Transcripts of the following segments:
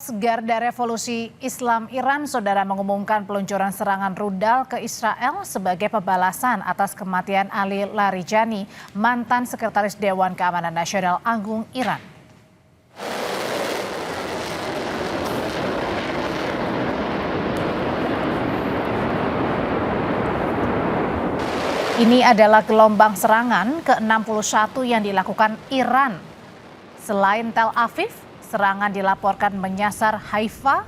Garda Revolusi Islam Iran, saudara, mengumumkan peluncuran serangan rudal ke Israel sebagai pembalasan atas kematian Ali Larijani, mantan Sekretaris Dewan Keamanan Nasional Agung Iran. Ini adalah gelombang serangan ke-61 yang dilakukan Iran. Selain Tel Aviv, serangan dilaporkan menyasar Haifa,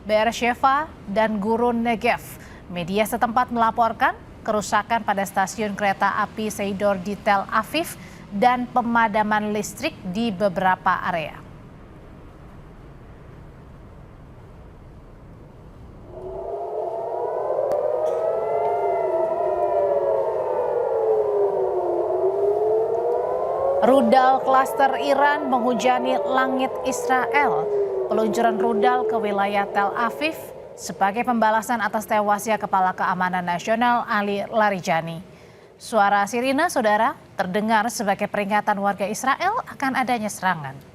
Beersheva, dan Gurun Negev. Media setempat melaporkan kerusakan pada stasiun kereta api Seidor di Tel Aviv dan pemadaman listrik di beberapa area. Rudal klaster Iran menghujani langit Israel. Peluncuran rudal ke wilayah Tel Aviv sebagai pembalasan atas tewasnya Kepala Keamanan Nasional Ali Larijani. Suara sirine, saudara, terdengar sebagai peringatan warga Israel akan adanya serangan.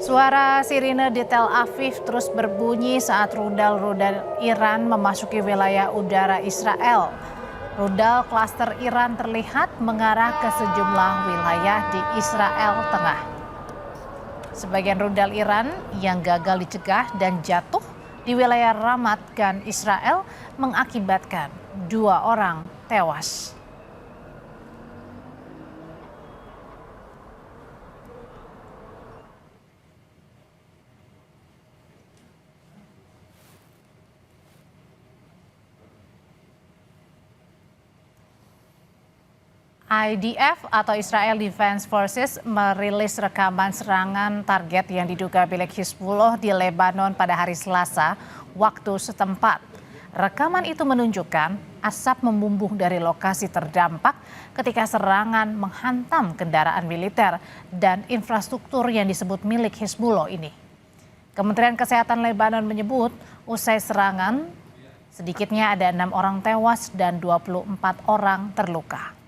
Suara sirine di Tel Aviv terus berbunyi saat rudal-rudal Iran memasuki wilayah udara Israel. Rudal klaster Iran terlihat mengarah ke sejumlah wilayah di Israel Tengah. Sebagian rudal Iran yang gagal dicegah dan jatuh di wilayah Ramat Gan Israel mengakibatkan 2 orang tewas. IDF atau Israel Defense Forces merilis rekaman serangan target yang diduga milik Hizbullah di Lebanon pada hari Selasa waktu setempat. Rekaman itu menunjukkan asap membumbung dari lokasi terdampak ketika serangan menghantam kendaraan militer dan infrastruktur yang disebut milik Hizbullah ini. Kementerian Kesehatan Lebanon menyebut usai serangan sedikitnya ada 6 orang tewas dan 24 orang terluka.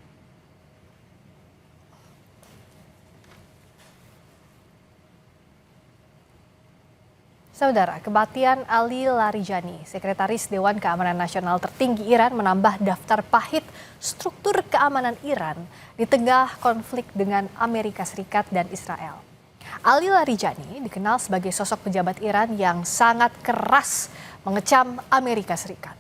Saudara, kematian Ali Larijani, Sekretaris Dewan Keamanan Nasional tertinggi Iran, menambah daftar pahit struktur keamanan Iran di tengah konflik dengan Amerika Serikat dan Israel. Ali Larijani dikenal sebagai sosok pejabat Iran yang sangat keras mengecam Amerika Serikat.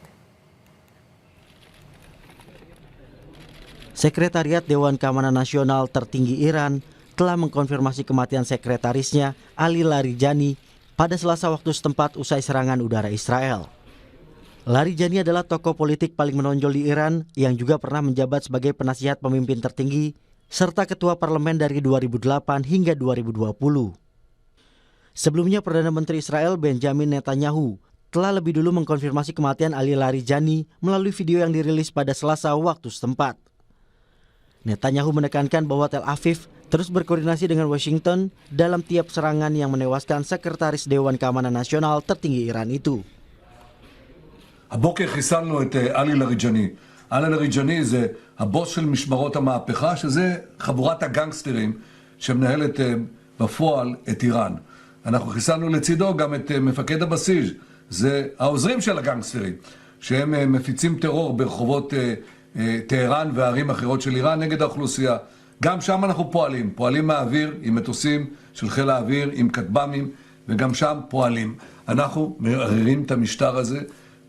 Sekretariat Dewan Keamanan Nasional tertinggi Iran telah mengkonfirmasi kematian sekretarisnya Ali Larijani pada Selasa waktu setempat usai serangan udara Israel. Larijani adalah tokoh politik paling menonjol di Iran yang juga pernah menjabat sebagai penasihat pemimpin tertinggi serta ketua parlemen dari 2008 hingga 2020. Sebelumnya Perdana Menteri Israel Benjamin Netanyahu telah lebih dulu mengkonfirmasi kematian Ali Larijani melalui video yang dirilis pada Selasa waktu setempat. Netanyahu menekankan bahwa Tel Aviv terus berkoordinasi dengan Washington dalam tiap serangan yang menewaskan Sekretaris Dewan Keamanan Nasional tertinggi Iran itu. הבוקר חיסלנו את עלי לאריג'אני. עלי לאריג'אני זה הבוס של משמרות המהפכה, שזה חבורת הגנגסטרים שמנהלת בפועל את איראן. אנחנו חיסלנו לצידו גם את מפקד הבסיס, זה העוזרים של הגנגסטרים, שהם מפיצים טרור ברחובות טהרן וערים אחרות של איראן נגד האוכלוסייה. גם שם אנחנו פועלים מהאוויר עם מטוסים של חיל האוויר, עם כטב"מים, וגם שם פועלים. אנחנו מערערים את המשטר הזה,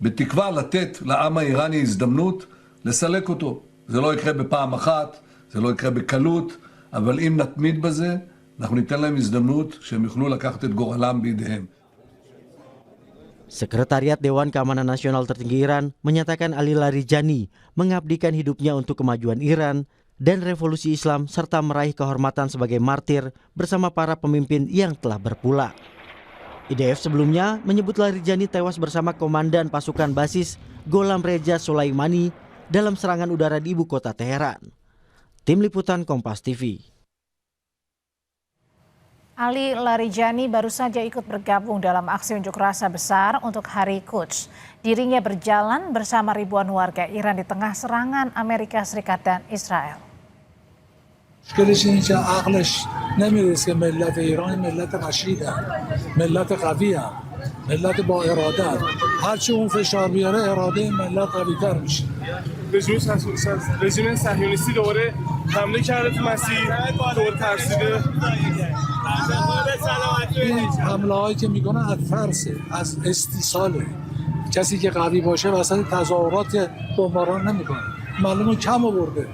בתקווה לתת לעם האיראני הזדמנות לסלק אותו. זה לא יקרה בפעם אחת, זה לא יקרה בקלות, אבל אם נתמיד בזה, אנחנו ניתן להם הזדמנות שהם יוכלו לקחת את גורלם בידיהם. Sekretariat Dewan Keamanan Nasional tertinggi Iran menyatakan Ali Larijani mengabdikan hidupnya untuk kemajuan Iran dan revolusi Islam serta meraih kehormatan sebagai martir bersama para pemimpin yang telah berpulang. IDF sebelumnya menyebut Larijani tewas bersama komandan pasukan basis Gholam Reza Soleimani dalam serangan udara di ibu kota Teheran. Tim Liputan Kompas TV. Ali Larijani baru saja ikut bergabung dalam aksi unjuk rasa besar untuk Hari Quds. Dirinya berjalan bersama ribuan warga Iran di tengah serangan Amerika Serikat dan Israel. مشکلش اینه که عقلش نمیرسه که ملت ایران ملت رشیدن ملت قوی هم. ملت با اراده هم. هرچی اون فشار بیاره اراده ملت قوی تر میشه رژیم صهیونیستی دوباره حمله کرده تو مسیر دور ترسیده این حمله هایی که میکنه از ترسه از استیصاله کسی که قوی باشه وسط تظاهرات بمباران نمیکنه معلومه کم آورده.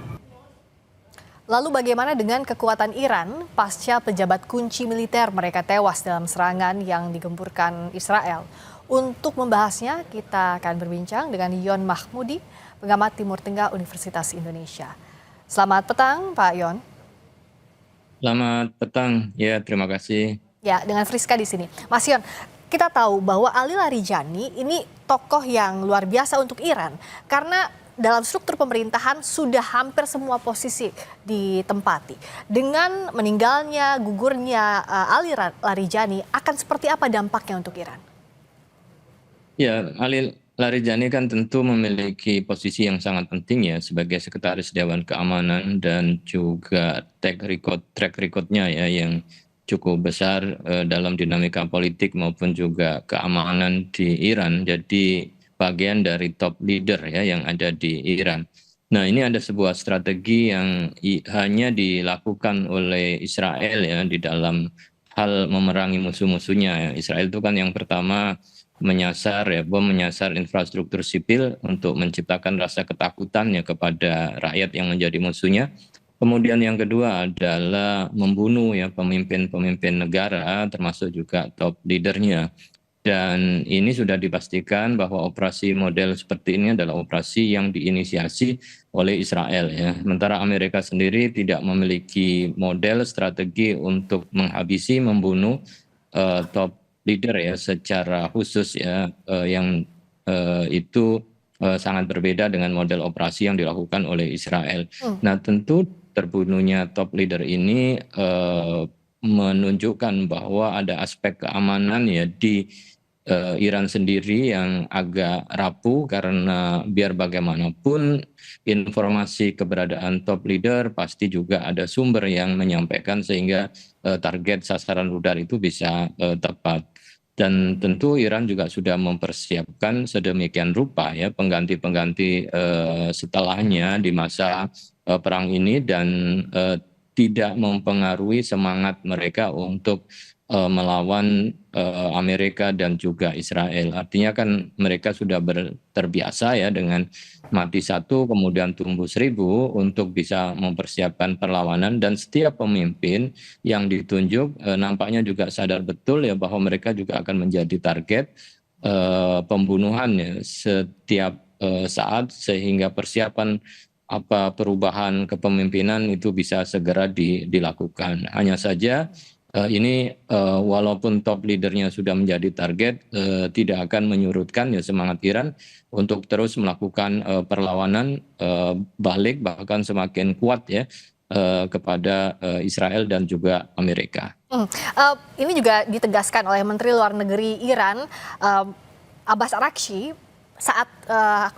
Lalu bagaimana dengan kekuatan Iran pasca pejabat kunci militer mereka tewas dalam serangan yang digemburkan Israel? Untuk membahasnya, kita akan berbincang dengan Yon Mahmudi, pengamat Timur Tengah Universitas Indonesia. Selamat petang, Pak Yon. Selamat petang, ya terima kasih. Ya, dengan Friska di sini. Mas Yon, kita tahu bahwa Ali Larijani ini tokoh yang luar biasa untuk Iran karena dalam struktur pemerintahan sudah hampir semua posisi ditempati. Dengan meninggalnya, gugurnya Ali Larijani, akan seperti apa dampaknya untuk Iran? Ya, Ali Larijani kan tentu memiliki posisi yang sangat penting ya sebagai Sekretaris Dewan Keamanan dan juga track recordnya ya yang cukup besar dalam dinamika politik maupun juga keamanan di Iran. Jadi bagian dari top leader ya yang ada di Iran. Nah, ini ada sebuah strategi yang hanya dilakukan oleh Israel ya di dalam hal memerangi musuh-musuhnya. Ya. Israel itu kan yang pertama menyasar infrastruktur sipil untuk menciptakan rasa ketakutan ya kepada rakyat yang menjadi musuhnya. Kemudian yang kedua adalah membunuh ya pemimpin-pemimpin negara termasuk juga top leadernya. Dan ini sudah dipastikan bahwa operasi model seperti ini adalah operasi yang diinisiasi oleh Israel ya. Sementara Amerika sendiri tidak memiliki model strategi untuk menghabisi, membunuh top leader ya secara khusus ya yang itu sangat berbeda dengan model operasi yang dilakukan oleh Israel. Nah, tentu terbunuhnya top leader ini menunjukkan bahwa ada aspek keamanan ya di Iran sendiri yang agak rapuh karena biar bagaimanapun informasi keberadaan top leader pasti juga ada sumber yang menyampaikan sehingga target sasaran rudal itu bisa tepat. Dan tentu Iran juga sudah mempersiapkan sedemikian rupa ya pengganti-pengganti setelahnya di masa perang ini dan tidak mempengaruhi semangat mereka untuk melawan Amerika dan juga Israel. Artinya kan mereka sudah terbiasa ya dengan mati satu kemudian tumbuh 1000 untuk bisa mempersiapkan perlawanan dan setiap pemimpin yang ditunjuk nampaknya juga sadar betul ya bahwa mereka juga akan menjadi target pembunuhan ya setiap saat sehingga persiapan perubahan kepemimpinan itu bisa segera dilakukan. Hanya saja ini walaupun top leadernya sudah menjadi target tidak akan menyurutkan ya semangat Iran untuk terus melakukan perlawanan balik bahkan semakin kuat ya kepada Israel dan juga Amerika. Ini juga ditegaskan oleh Menteri Luar Negeri Iran Abbas Araghchi saat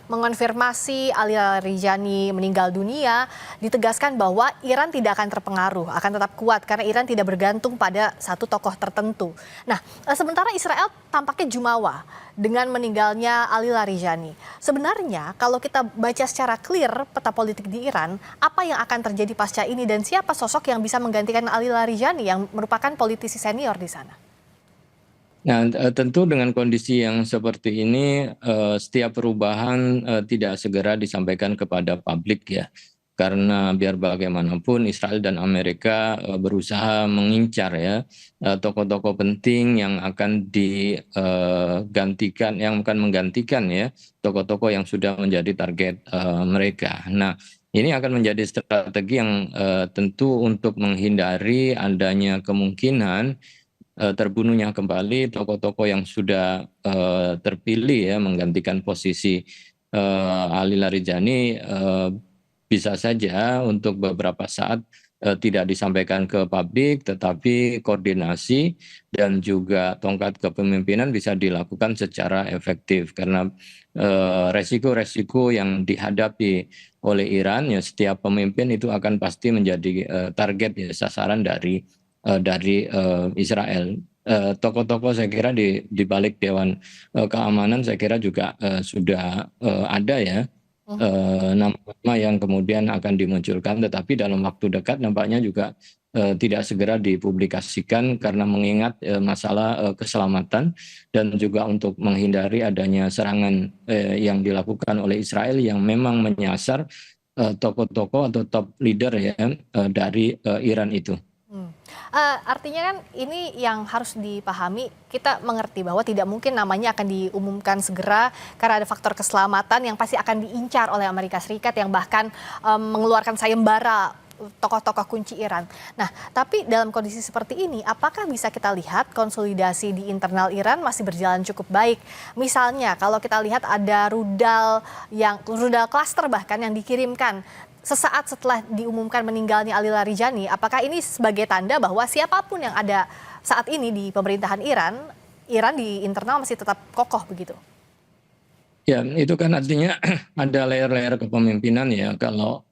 mengonfirmasi Ali Larijani meninggal dunia, ditegaskan bahwa Iran tidak akan terpengaruh, akan tetap kuat karena Iran tidak bergantung pada satu tokoh tertentu. Nah, sementara Israel tampaknya jumawa dengan meninggalnya Ali Larijani. Sebenarnya kalau kita baca secara clear peta politik di Iran, apa yang akan terjadi pasca ini dan siapa sosok yang bisa menggantikan Ali Larijani yang merupakan politisi senior di sana? Nah, tentu dengan kondisi yang seperti ini, setiap perubahan tidak segera disampaikan kepada publik ya. Karena biar bagaimanapun Israel dan Amerika berusaha mengincar ya tokoh-tokoh penting yang akan digantikan, yang akan menggantikan ya tokoh-tokoh yang sudah menjadi target mereka. Nah, ini akan menjadi strategi yang tentu untuk menghindari adanya kemungkinan terbunuhnya kembali tokoh-tokoh yang sudah terpilih ya menggantikan posisi Ali Larijani bisa saja untuk beberapa saat tidak disampaikan ke publik, tetapi koordinasi dan juga tongkat kepemimpinan bisa dilakukan secara efektif karena resiko-resiko yang dihadapi oleh Iran ya setiap pemimpin itu akan pasti menjadi target ya sasaran dari Israel. Tokoh-tokoh saya kira di balik Dewan Keamanan saya kira juga sudah ada ya nama-nama yang kemudian akan dimunculkan, tetapi dalam waktu dekat nampaknya juga tidak segera dipublikasikan karena mengingat masalah keselamatan dan juga untuk menghindari adanya serangan yang dilakukan oleh Israel yang memang menyasar tokoh-tokoh atau top leader ya dari Iran itu. Artinya kan ini yang harus dipahami, kita mengerti bahwa tidak mungkin namanya akan diumumkan segera karena ada faktor keselamatan yang pasti akan diincar oleh Amerika Serikat yang bahkan mengeluarkan sayembara tokoh-tokoh kunci Iran. Nah, tapi dalam kondisi seperti ini, apakah bisa kita lihat konsolidasi di internal Iran masih berjalan cukup baik? Misalnya, kalau kita lihat ada rudal klaster bahkan yang dikirimkan sesaat setelah diumumkan meninggalnya Ali Larijani, apakah ini sebagai tanda bahwa siapapun yang ada saat ini di pemerintahan Iran di internal masih tetap kokoh begitu? Ya, itu kan artinya ada layer-layer kepemimpinan ya. Kalau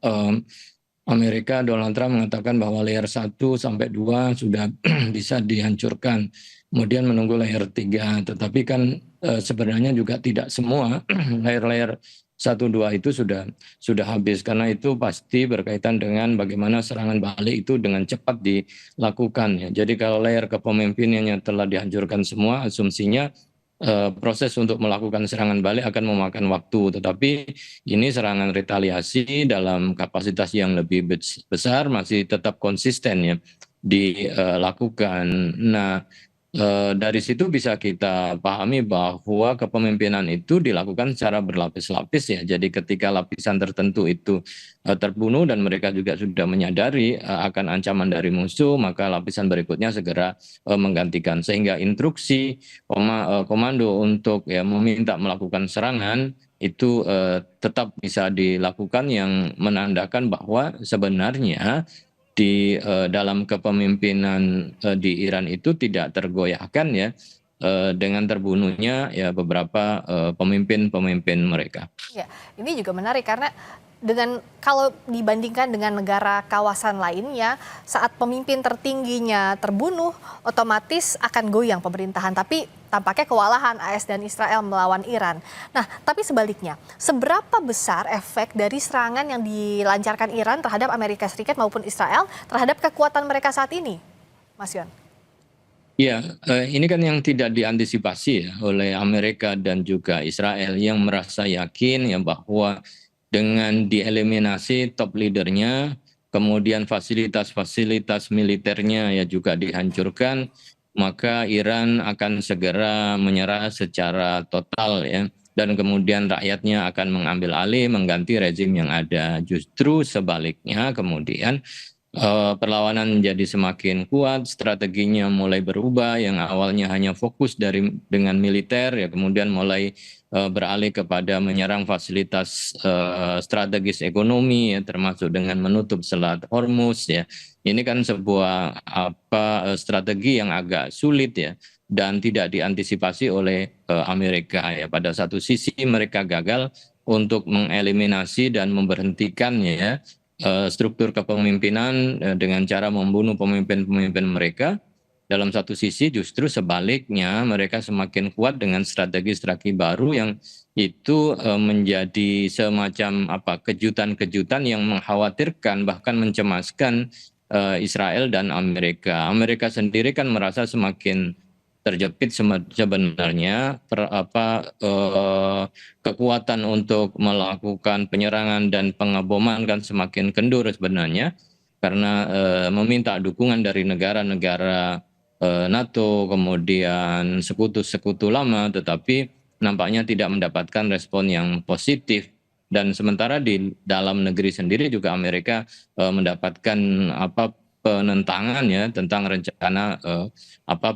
Amerika, Donald Trump mengatakan bahwa layer 1 sampai 2 sudah bisa dihancurkan. Kemudian menunggu layer 3. Tetapi kan sebenarnya juga tidak semua layer-layer 1, 2 itu sudah habis. Karena itu pasti berkaitan dengan bagaimana serangan balik itu dengan cepat dilakukan. Ya. Jadi kalau layer kepemimpinannya telah dihancurkan semua, asumsinya proses untuk melakukan serangan balik akan memakan waktu, tetapi ini serangan retaliasi dalam kapasitas yang lebih besar masih tetap konsisten ya dilakukan. Nah, dari situ bisa kita pahami bahwa kepemimpinan itu dilakukan secara berlapis-lapis ya. Jadi ketika lapisan tertentu itu terbunuh dan mereka juga sudah menyadari akan ancaman dari musuh, maka lapisan berikutnya segera menggantikan. Sehingga instruksi komando untuk ya meminta melakukan serangan itu tetap bisa dilakukan, yang menandakan bahwa sebenarnya di dalam kepemimpinan di Iran itu tidak tergoyahkan ya dengan terbunuhnya ya beberapa pemimpin mereka. Ya, ini juga menarik karena kalau dibandingkan dengan negara kawasan lainnya, saat pemimpin tertingginya terbunuh, otomatis akan goyang pemerintahan. Tapi tampaknya kewalahan AS dan Israel melawan Iran. Nah, tapi sebaliknya, seberapa besar efek dari serangan yang dilancarkan Iran terhadap Amerika Serikat maupun Israel terhadap kekuatan mereka saat ini, Mas Yon? Ya, ini kan yang tidak diantisipasi ya oleh Amerika dan juga Israel, yang merasa yakin ya bahwa dengan dieliminasi top leadernya, kemudian fasilitas-fasilitas militernya ya juga dihancurkan, maka Iran akan segera menyerah secara total ya, dan kemudian rakyatnya akan mengambil alih, mengganti rezim yang ada. Justru sebaliknya kemudian perlawanan menjadi semakin kuat, strateginya mulai berubah, yang awalnya hanya fokus dengan militer ya kemudian mulai beralih kepada menyerang fasilitas strategis ekonomi ya, termasuk dengan menutup Selat Hormuz ya. Ini kan sebuah strategi yang agak sulit ya dan tidak diantisipasi oleh Amerika ya. Pada satu sisi mereka gagal untuk mengeliminasi dan memberhentikan ya struktur kepemimpinan dengan cara membunuh pemimpin-pemimpin mereka. Dalam satu sisi justru sebaliknya mereka semakin kuat dengan strategi-strategi baru yang itu menjadi semacam kejutan-kejutan yang mengkhawatirkan bahkan mencemaskan Israel dan Amerika. Amerika sendiri kan merasa semakin terjepit sebenarnya, kekuatan untuk melakukan penyerangan dan pengeboman kan semakin kendur sebenarnya karena meminta dukungan dari negara-negara NATO, kemudian sekutu-sekutu lama, tetapi nampaknya tidak mendapatkan respon yang positif. Dan sementara di dalam negeri sendiri juga Amerika mendapatkan penentangan ya tentang rencana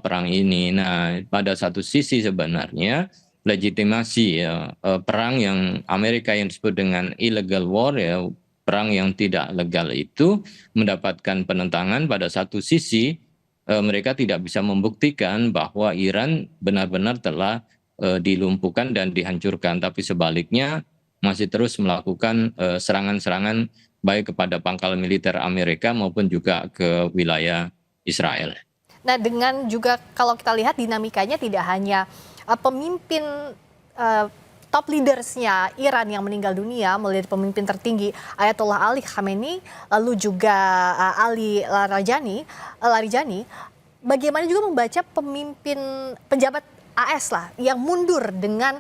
perang ini. Nah, pada satu sisi sebenarnya legitimasi ya, perang yang Amerika yang disebut dengan illegal war ya, perang yang tidak legal itu mendapatkan penentangan. Pada satu sisi mereka tidak bisa membuktikan bahwa Iran benar-benar telah dilumpuhkan dan dihancurkan, tapi sebaliknya masih terus melakukan serangan-serangan baik kepada pangkal militer Amerika maupun juga ke wilayah Israel. Nah, dengan juga kalau kita lihat dinamikanya tidak hanya pemimpin top leadersnya Iran yang meninggal dunia, mulai dari pemimpin tertinggi Ayatollah Ali Khamenei, lalu juga Ali Larijani, bagaimana juga membaca pemimpin pejabat AS lah yang mundur dengan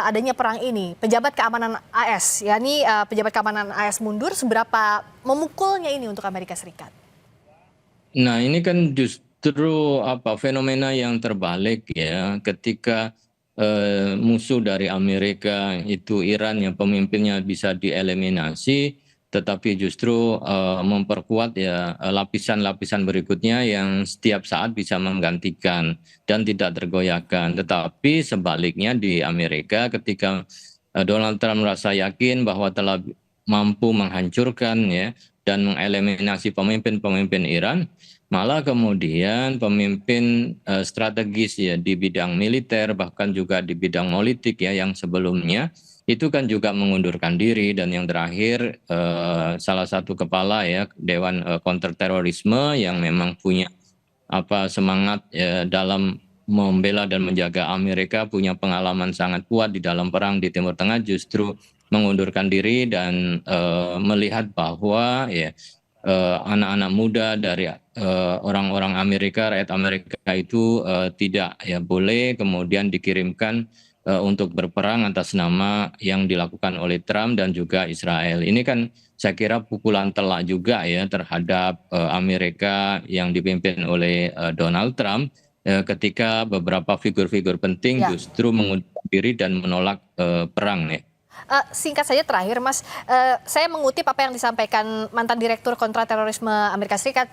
adanya perang ini, pejabat keamanan AS, yakni pejabat keamanan AS mundur, seberapa memukulnya ini untuk Amerika Serikat? Nah, ini kan justru fenomena yang terbalik ya, ketika musuh dari Amerika itu Iran yang pemimpinnya bisa dieliminasi, tetapi justru memperkuat ya lapisan-lapisan berikutnya yang setiap saat bisa menggantikan dan tidak tergoyahkan. Tetapi sebaliknya di Amerika, ketika Donald Trump merasa yakin bahwa telah mampu menghancurkan ya dan mengeliminasi pemimpin-pemimpin Iran, malah kemudian pemimpin strategis ya di bidang militer bahkan juga di bidang politik ya yang sebelumnya itu kan juga mengundurkan diri. Dan yang terakhir salah satu kepala ya Dewan Kontrterorisme yang memang punya semangat dalam membela dan menjaga Amerika, punya pengalaman sangat kuat di dalam perang di Timur Tengah, justru mengundurkan diri dan melihat bahwa ya anak-anak muda dari orang-orang Amerika, rakyat Amerika itu tidak ya boleh kemudian dikirimkan untuk berperang atas nama yang dilakukan oleh Trump dan juga Israel. Ini kan saya kira pukulan telak juga ya terhadap Amerika yang dipimpin oleh Donald Trump ketika beberapa figur-figur penting justru mengundurkan diri dan menolak perang nih. Singkat saja terakhir Mas, saya mengutip apa yang disampaikan mantan Direktur Kontraterorisme Amerika Serikat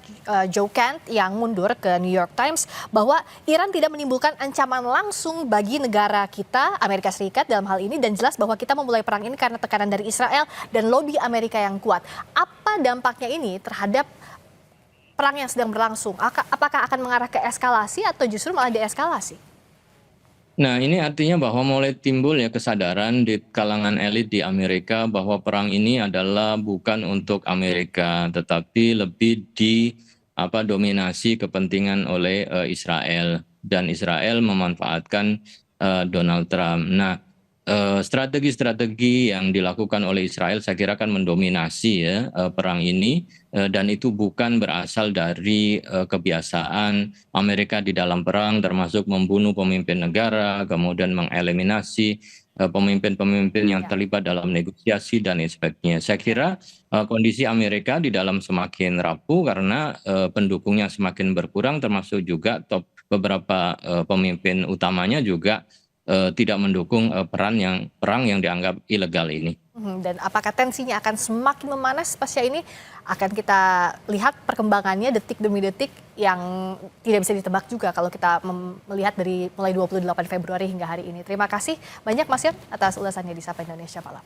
Joe Kent yang mundur ke New York Times, bahwa Iran tidak menimbulkan ancaman langsung bagi negara kita, Amerika Serikat dalam hal ini, dan jelas bahwa kita memulai perang ini karena tekanan dari Israel dan lobi Amerika yang kuat. Apa dampaknya ini terhadap perang yang sedang berlangsung? Apakah akan mengarah ke eskalasi atau justru malah deeskalasi? Nah, ini artinya bahwa mulai timbul ya kesadaran di kalangan elit di Amerika bahwa perang ini adalah bukan untuk Amerika, tetapi lebih dominasi kepentingan oleh Israel, dan Israel memanfaatkan Donald Trump. Nah, strategi-strategi yang dilakukan oleh Israel saya kira akan mendominasi ya perang ini, dan itu bukan berasal dari kebiasaan Amerika di dalam perang, termasuk membunuh pemimpin negara, kemudian mengeliminasi pemimpin-pemimpin yang terlibat dalam negosiasi dan sebagainya. Saya kira kondisi Amerika di dalam semakin rapuh karena pendukungnya semakin berkurang, termasuk juga beberapa pemimpin utamanya juga tidak mendukung perang yang dianggap ilegal ini. Dan apakah tensinya akan semakin memanas pasca ini? Akan kita lihat perkembangannya detik demi detik yang tidak bisa ditebak juga kalau kita melihat dari mulai 28 Februari hingga hari ini. Terima kasih banyak Mas Yon atas ulasannya di Sapa Indonesia Malam.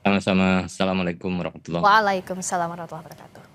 Sama-sama. Assalamualaikum warahmatullahi wabarakatuh. Waalaikumsalam warahmatullahi wabarakatuh.